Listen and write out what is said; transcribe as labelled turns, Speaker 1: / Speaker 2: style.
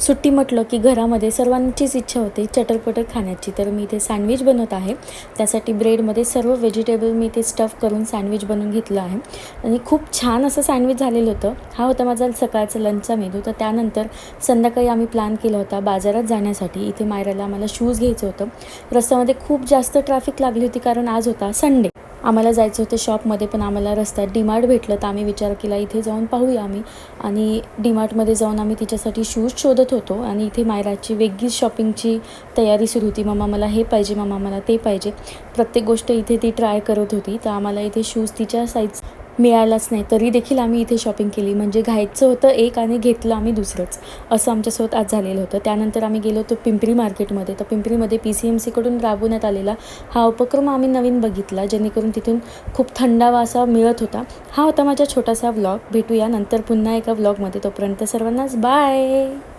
Speaker 1: सुट्टी म्हटलं की घरामध्ये सर्वांचीच इच्छा होते चटरपटर खाण्याची. तर मी इथे सँडविच बनवत आहे. त्यासाठी ब्रेडमध्ये सर्व व्हेजिटेबल मी इथे स्टफ करून सँडविच बनवून घेतलं आहे आणि खूप छान असं सँडविच झालेलं होतं. हा होता माझा सकाळचा लंचचा मेनू. तर त्यानंतर संध्याकाळी आम्ही प्लॅन केला होता बाजारात जाण्यासाठी. इथे मायराला आम्हाला शूज घ्यायचं होतं. रस्त्यामध्ये खूप जास्त ट्रॅफिक लागली होती कारण आज होता संडे. आम्हाला जायचं होतं शॉपमध्ये, पण आम्हाला रस्त्यात डीमार्ट भेटलं. तर आम्ही विचार केला इथे जाऊन पाहूया आम्ही. आणि डीमार्टमध्ये जाऊन आम्ही तिच्यासाठी शूज शोधत होतो आणि इथे मायराची वेगळीच शॉपिंगची तयारी सुरू होती. मम्मा मला हे पाहिजे, मम्मा मला ते पाहिजे. प्रत्येक गोष्ट इथे ती ट्राय करत होती. तर आम्हाला इथे शूज तिच्या साईज मिळालाच नाही, तरी देखील आम्ही इथे शॉपिंग केली. म्हणजे घ्यायचं होतं एक आणि घेतलं आम्ही दुसरंच, असं आमच्यासोबत आज झालेलं होतं. त्यानंतर आम्ही गेलो होतो पिंपरी मार्केटमध्ये. तर पिंपरीमध्ये PCMCकडून राबवण्यात आलेला हा उपक्रम आम्ही नवीन बघितला, जेणेकरून तिथून खूप थंडावा असा मिळत होता. हा होता माझा छोटासा व्लॉग. भेटूया नंतर पुन्हा एका व्लॉगमध्ये. तोपर्यंत सर्वांनाच बाय.